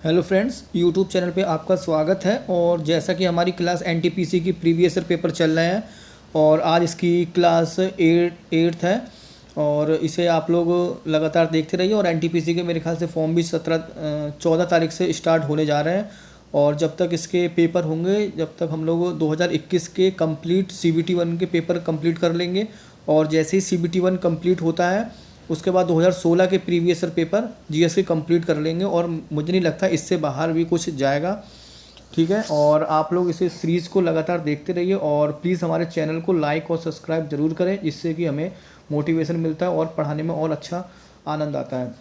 Hello friends, YouTube channel पे आपका स्वागत है। और जैसा कि हमारी क्लास एनटीपीसी की प्रीवियस ईयर पेपर चल रहे हैं और आज इसकी क्लास एट्थ है और इसे आप लोग लगातार देखते रहिए। और एनटीपीसी के मेरे ख्याल से फॉर्म भी 14 तारीख से स्टार्ट होने जा रहे हैं और जब तक इसके पेपर होंगे, जब तक हम लोग 2021 के कंप्लीट CBT 1 के पेपर कंप्लीट कर लेंगे। और जैसे ही CBT 1 कंप्लीट होता है उसके बाद 2016 के प्रीवियस ईयर पेपर जीएस के कंप्लीट कर लेंगे और मुझे नहीं लगता इससे बाहर भी कुछ जाएगा। ठीक है, और आप लोग इसे सीरीज़ को लगातार देखते रहिए और प्लीज़ हमारे चैनल को लाइक और सब्सक्राइब ज़रूर करें, जिससे कि हमें मोटिवेशन मिलता है और पढ़ाने में और अच्छा आनंद आता है।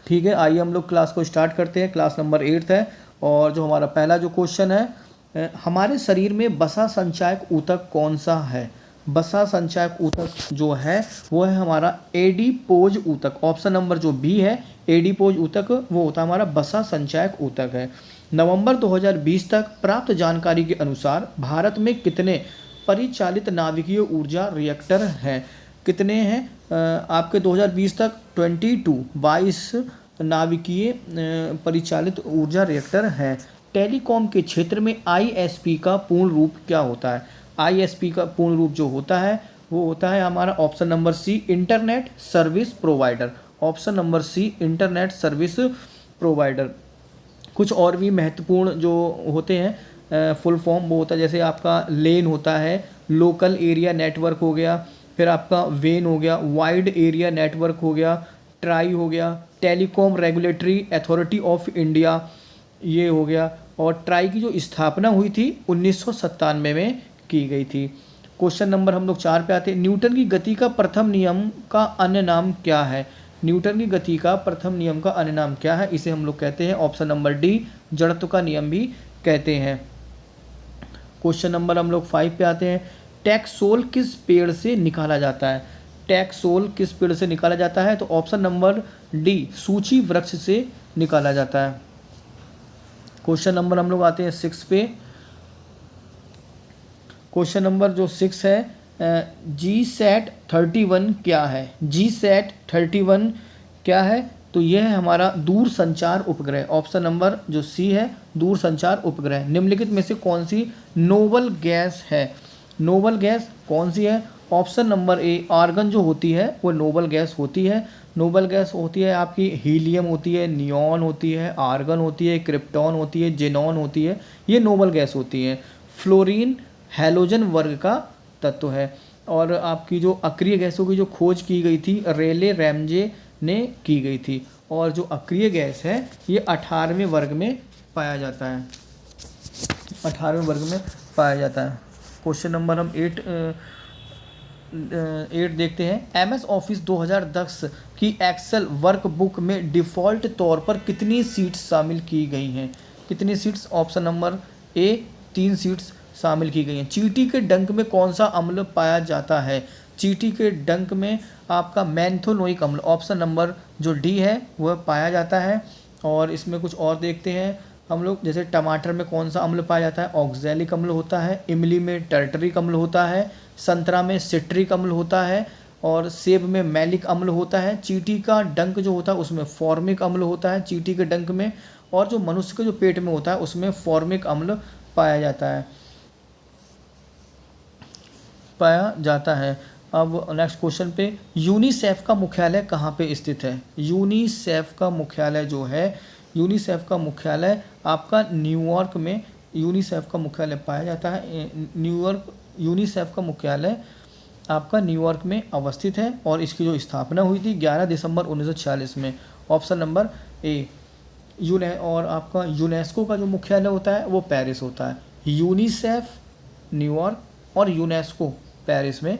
ठीक है, आइए हम लोग क्लास को स्टार्ट करते हैं। क्लास नंबर 8 है और जो हमारा पहला जो क्वेश्चन है, हमारे शरीर में वसा संचायक ऊतक कौन सा है। वसा संचायक ऊतक जो है वो है हमारा एडिपोज ऊतक। ऑप्शन नंबर जो बी है, एडिपोज ऊतक, वो होता है हमारा वसा संचायक ऊतक है। नवंबर 2020 तक प्राप्त जानकारी के अनुसार भारत में कितने परिचालित नाभिकीय ऊर्जा रिएक्टर हैं। कितने हैं आपके 2020 तक 22 नाभिकीय परिचालित ऊर्जा रिएक्टर हैं। टेलीकॉम के क्षेत्र में ISP का पूर्ण रूप क्या होता है। ISP का पूर्ण रूप जो होता है वो होता है हमारा option number C, internet service provider. Option number C, internet service provider. कुछ और भी महत्वपूर्ण जो होते हैं फुल फॉर्म वो होता है, जैसे आपका लेन होता है, लोकल एरिया नेटवर्क हो गया, फिर आपका वेन हो गया, वाइड एरिया नेटवर्क हो गया, ट्राई हो गया, telecom regulatory authority of India ये हो गया। और ट्राई की जो स्थापना हुई थी 1997 में की गई थी। क्वेश्चन नंबर हम लोग 4 पे आते हैं। न्यूटन की गति का प्रथम नियम का अन्य नाम क्या है। न्यूटन की गति का प्रथम नियम का अन्य नाम क्या है, इसे हम लोग कहते हैं ऑप्शन नंबर डी, जड़त्व का नियम भी कहते हैं। क्वेश्चन नंबर हम लोग 5 पे आते हैं। टैक्सोल किस पेड़ से निकाला जाता है। टैक्सोल किस पेड़ से निकाला जाता है, तो ऑप्शन नंबर डी, सूची वृक्ष से निकाला जाता है। क्वेश्चन नंबर हम लोग आते हैं 6 पे। क्वेश्चन नंबर जो 6 है, GSAT-31 क्या है। GSAT-31 क्या है, तो यह है हमारा दूर संचार उपग्रह। ऑप्शन नंबर जो सी है, दूर संचार उपग्रह। निम्नलिखित में से कौन सी नोबल गैस है। नोबल गैस कौन सी है, ऑप्शन नंबर ए, आर्गन जो होती है वो नोबल गैस होती है। नोबल गैस होती है आपकी हीलियम होती है, नियॉन होती है, आर्गन होती है, क्रिप्टॉन होती है, जेनॉन होती है, ये नोबल गैस होती है। फ्लोरीन हैलोजन वर्ग का तत्व है। और आपकी जो अक्रिय गैसों की जो खोज की गई थी रेले रैमजे ने की गई थी। और जो अक्रिय गैस है ये 18वें वर्ग में पाया जाता है। 18वें वर्ग में पाया जाता है। क्वेश्चन नंबर हम 8 देखते हैं। MS ऑफिस 2010 की एक्सेल वर्कबुक में डिफ़ॉल्ट तौर पर कितनी सीट्स शामिल की गई हैं। कितनी seats, option number A, 3 seats शामिल की गई हैं। चींटी के डंक में कौन सा अम्ल पाया जाता है। चींटी के डंक में आपका मैंथोनोइक अम्ल, ऑप्शन नंबर जो डी है वह पाया जाता है। और इसमें कुछ और देखते हैं हम लोग, जैसे टमाटर में कौन सा अम्ल पाया जाता है, ऑक्जेलिक अम्ल होता है। इमली में टर्टरिक अम्ल होता है। संतरा में सिट्रिक अम्ल होता है और सेब में मैलिक अम्ल होता है। चींटी का डंक जो होता है उसमें फॉर्मिक अम्ल होता है चींटी के डंक में। और जो मनुष्य के जो पेट में होता है उसमें फॉर्मिक अम्ल पाया जाता है। अब नेक्स्ट क्वेश्चन पे, यूनिसेफ का मुख्यालय कहाँ पे स्थित है। यूनिसेफ का मुख्यालय जो है, यूनिसेफ का मुख्यालय आपका न्यूयॉर्क में, यूनिसेफ का मुख्यालय पाया जाता है न्यूयॉर्क। यूनिसेफ का मुख्यालय आपका न्यूयॉर्क में अवस्थित है और इसकी जो स्थापना हुई थी 11 दिसंबर 1946 में। Option number A. और आपका यूनेस्को का जो मुख्यालय होता है वो पेरिस होता है। यूनिसेफ न्यूयॉर्क और यूनेस्को पेरिस में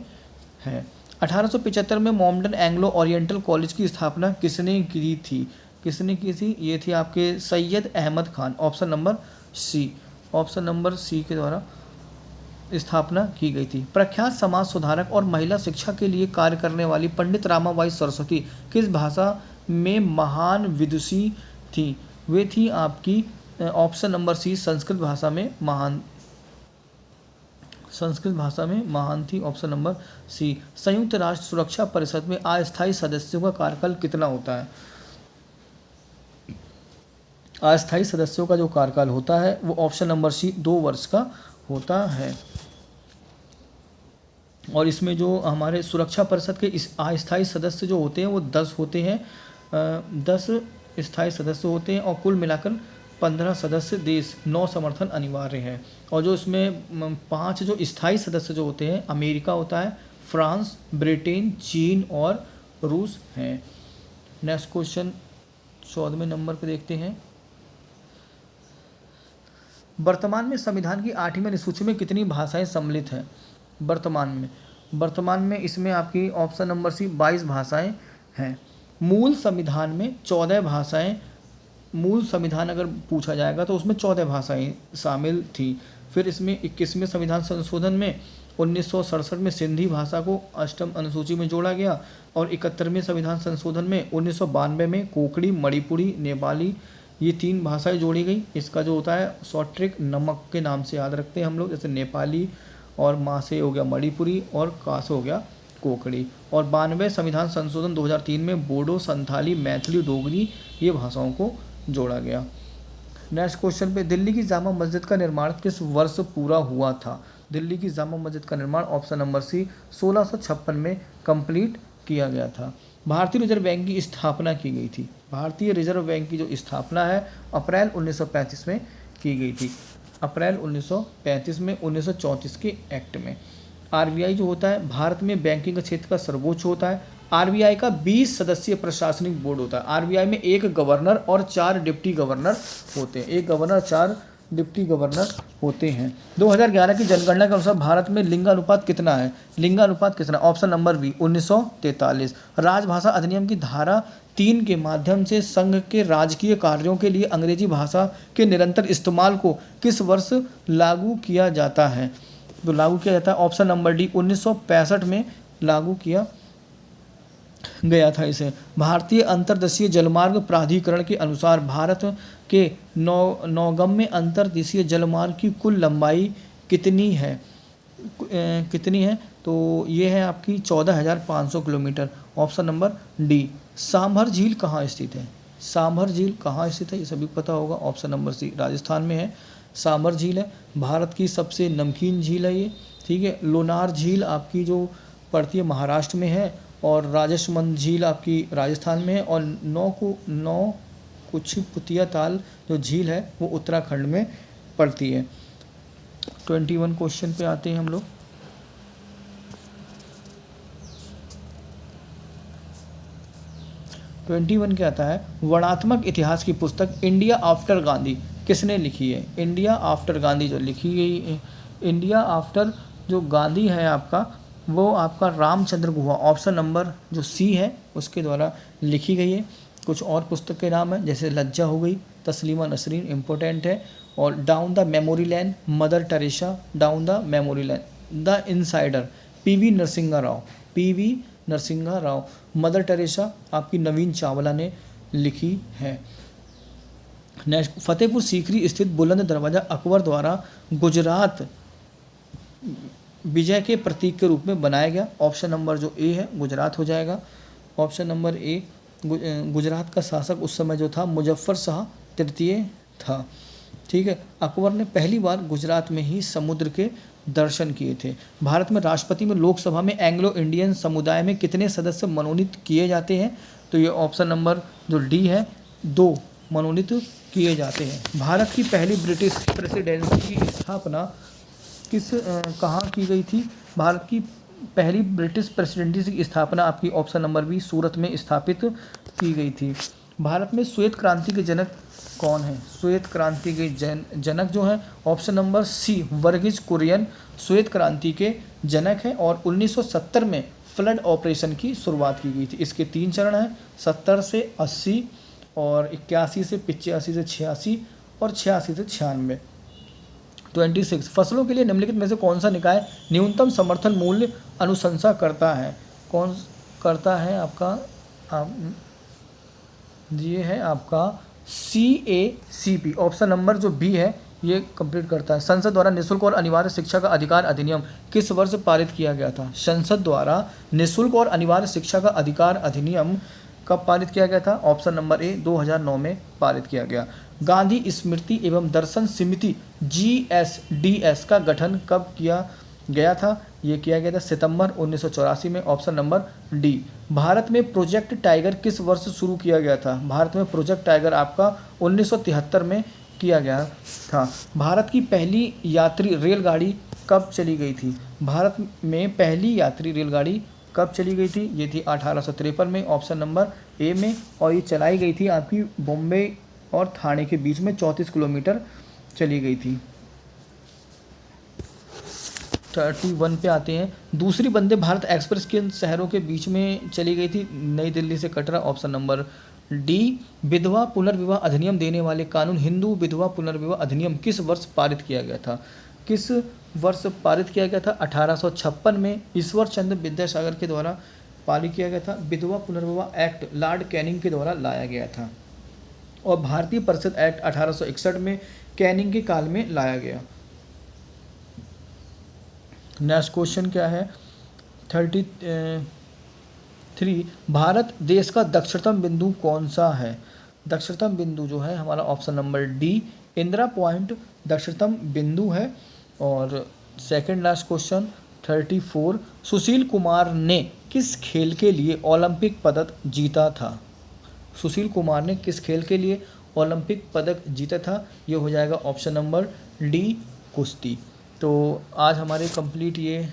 है। 1875 में मोमडन एंग्लो ओरिएंटल कॉलेज की स्थापना किसने की थी। किसने की थी, ये थी आपके Syed Ahmed Khan. Option number C, option number C के द्वारा स्थापना की गई थी। प्रख्यात समाज सुधारक और महिला शिक्षा के लिए कार्य करने वाली पंडित रामाबाई सरस्वती किस भाषा में महान विदुषी थी। वे थी आपकी ऑप्शन नंबर सी, संस्कृत भाषा में महान, संस्कृत भाषा में महान थी। Option number C. संयुक्त राष्ट्र सुरक्षा परिषद में अस्थायी सदस्यों का कार्यकाल कितना होता है। अस्थायी सदस्यों का जो कार्यकाल होता है वो ऑप्शन नंबर सी 2 वर्ष का होता है। और इसमें जो हमारे सुरक्षा परिषद के इस अस्थायी सदस्य जो होते हैं वो 10 होते हैं, 10 स्थायी सदस्य होते हैं और कुल मिलाकर 15 सदस्य देश 9 समर्थन अनिवार्य है। और जो इसमें 5 जो स्थायी सदस्य जो होते हैं अमेरिका होता है, फ्रांस, ब्रिटेन, चीन और रूस हैं। नेक्स्ट क्वेश्चन 14वें नंबर पे देखते हैं। वर्तमान में संविधान की 8वीं अनुसूची में कितनी भाषाएं सम्मिलित हैं? वर्तमान में इसमें आपकी ऑप्शन नंबर सी 22 भाषाएं हैं। मूल संविधान में 14 भाषाएं, मूल संविधान अगर पूछा जाएगा तो उसमें 14 भाषाएं शामिल थी। फिर इसमें 21वें संविधान संशोधन में 1967 में सिंधी भाषा को 8वीं अनुसूची में जोड़ा गया और 71वें संविधान संशोधन में 1992 में कोंकणी, मणिपुरी, नेपाली ये 3 भाषाएं जोड़ी गई। इसका जो होता है शॉर्ट ट्रिक नमक के नाम से याद रखते हैं हम लोग, जैसे नेपाली और माँ से हो गया मणिपुरी और का से हो गया कोंकणी। और 92वें संविधान संशोधन 2003 में बोडो, संथाली, मैथिली, डोगरी ये भाषाओं को जोड़ा गया। नेक्स्ट क्वेश्चन पे, दिल्ली की जामा मस्जिद का निर्माण किस वर्ष पूरा हुआ था? दिल्ली की जामा मस्जिद का निर्माण ऑप्शन नंबर सी 1656 में कंप्लीट किया गया था। भारतीय रिजर्व बैंक की स्थापना की गई थी। भारतीय रिजर्व बैंक की जो स्थापना है अप्रैल 1935 में की गई थी, अप्रैल 1935 में 1934 के एक्ट में। आरबीआई जो होता है भारत में बैंकिंग क्षेत्र का सर्वोच्च होता है। आरबीआई का 20 सदस्यीय प्रशासनिक बोर्ड होता है। आरबीआई में 1 गवर्नर और 4 डिप्टी गवर्नर होते हैं, 1 गवर्नर 4 डिप्टी गवर्नर होते हैं। 2011 की जनगणना के अनुसार भारत में लिंगानुपात कितना है? लिंगानुपात कितना? Option number B 1943। राजभाषा अधिनियम की धारा 3 के माध्यम से संघ के राजकीय कार्यों के लिए अंग्रेजी भाषा के निरंतर इस्तेमाल को किस वर्ष लागू किया जाता है? तो लागू किया जाता है ऑप्शन नंबर डी 1965 में लागू किया गया था इसे। भारतीय अंतर्देशीय जलमार्ग प्राधिकरण के अनुसार भारत के नौगम्य अंतर्देशीय जलमार्ग की कुल लंबाई कितनी है? तो ये है आपकी 14,500 kilometre. Option number D. Sambar झील कहाँ स्थित है? सांभर झील कहाँ स्थित है ये सभी को पता होगा। ऑप्शन नंबर सी राजस्थान में है सांभर झील है। भारत की सबसे नमकीन झील है ये, ठीक है। लोनार झील आपकी जो पड़ती है महाराष्ट्र में है और राजसमंद झील आपकी राजस्थान में है और नौ कुछ पुतिया ताल जो झील है वो उत्तराखंड में पड़ती है। 21 क्वेश्चन पे आते हैं हम लोग। क्या आता है? वर्णात्मक इतिहास की पुस्तक इंडिया आफ्टर गांधी किसने लिखी है? इंडिया आफ्टर गांधी जो लिखी गई, इंडिया आफ्टर जो गांधी है आपका, वो आपका रामचंद्र गुहा ऑप्शन नंबर जो सी है उसके द्वारा लिखी गई है। कुछ और पुस्तक के नाम है जैसे लज्जा हो गई, तस्लीमा नसरीन इम्पोर्टेंट है, और down the memory lane Mother Teresa, down the memory lane, the insider PV Narasimha Rao, Mother Teresa आपकी नवीन चावला ने लिखी है। नेक्स्ट, फतेहपुर सीकरी स्थित बुलंद दरवाज़ा अकबर द्वारा गुजरात विजय के प्रतीक के रूप में बनाया गया। ऑप्शन नंबर जो ए है गुजरात हो जाएगा। ऑप्शन नंबर ए गुजरात का शासक उस समय जो था मुजफ्फर शाह तृतीय था, ठीक है। अकबर ने पहली बार गुजरात में ही समुद्र के दर्शन किए थे। भारत में राष्ट्रपति में लोकसभा में एंग्लो इंडियन समुदाय में कितने सदस्य मनोनीत किए जाते हैं? तो ये ऑप्शन नंबर जो डी है 2 मनोनीत किए जाते हैं। भारत की पहली ब्रिटिश प्रेसिडेंसी की स्थापना कहाँ की गई थी? भारत की पहली ब्रिटिश प्रेसिडेंसी की स्थापना आपकी ऑप्शन नंबर बी सूरत में स्थापित की गई थी। भारत में श्वेत क्रांति के जनक कौन है? श्वेत क्रांति के जनक जो है option number C Verghese Kurien श्वेत क्रांति के जनक हैं और 1970 में फ्लड ऑपरेशन की शुरुआत की गई थी। इसके 3 चरण हैं, 70 से 80 और 81 से 85 से 86 और 86 से 96। 26 फसलों के लिए निम्नलिखित में से कौन सा निकाय न्यूनतम समर्थन मूल्य अनुशंसा करता है? कौन करता है आपका? ये है आपका CACP ऑप्शन नंबर जो बी है ये कंप्लीट करता है। संसद द्वारा निःशुल्क और अनिवार्य शिक्षा का अधिकार अधिनियम किस वर्ष पारित किया गया था? संसद द्वारा निःशुल्क और अनिवार्य शिक्षा का अधिकार अधिनियम कब पारित किया गया था? ऑप्शन नंबर ए 2009 में पारित किया गया। गांधी स्मृति एवं दर्शन समिति GSDS का गठन कब किया गया था? ये किया गया था सितंबर 1984 में, ऑप्शन नंबर डी। भारत में प्रोजेक्ट टाइगर किस वर्ष शुरू किया गया था? भारत में प्रोजेक्ट टाइगर आपका 1973 में किया गया था। भारत की पहली यात्री रेलगाड़ी कब चली गई थी? भारत में पहली यात्री रेलगाड़ी कब चली गई थी? ये थी 1853 में, ऑप्शन नंबर ए में, और ये चलाई गई थी आपकी बॉम्बे और ठाणे के बीच में 34 किलोमीटर चली गई थी। 31 पे आते हैं। दूसरी वंदे भारत एक्सप्रेस किन शहरों के बीच में चली गई थी? नई दिल्ली से कटरा, ऑप्शन नंबर डी। विधवा पुनर्विवाह अधिनियम देने वाले कानून हिंदू विधवा पुनर्विवाह अधिनियम किस वर्ष पारित किया गया था? किस वर्ष पारित किया गया था? 1856 में ईश्वर चंद्र विद्यासागर के द्वारा पारित किया गया था। विधवा पुनर्विवाह एक्ट लॉर्ड कैनिंग के द्वारा लाया गया था। और भारतीय परिषद एक्ट 1861 में कैनिंग के काल में लाया गया। नेक्स्ट क्वेश्चन क्या है? 33, भारत देश का दक्षिणतम बिंदु कौन सा है? दक्षिणतम बिंदु जो है हमारा option number D, Indira point दक्षिणतम बिंदु है। और second last question 34, Sushil Kumar ने किस खेल के लिए ओलंपिक पदक जीता था? सुशील कुमार ने किस खेल के लिए ओलंपिक पदक जीता था? ये हो जाएगा ऑप्शन नंबर डी, कुश्ती। तो आज हमारे कंप्लीट ये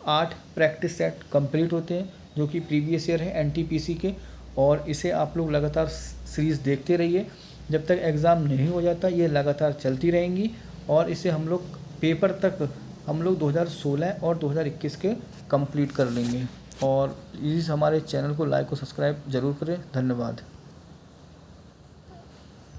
8 प्रैक्टिस सेट कंप्लीट होते हैं जो कि प्रीवियस ईयर है एनटीपीसी के, और इसे आप लोग लगातार सीरीज़ देखते रहिए जब तक एग्ज़ाम नहीं हो जाता। ये लगातार चलती रहेंगी और इसे हम लोग पेपर तक हम लोग 2016 और 2021 के कंप्लीट कर लेंगे। और इस हमारे चैनल को लाइक और सब्सक्राइब ज़रूर करें। धन्यवाद।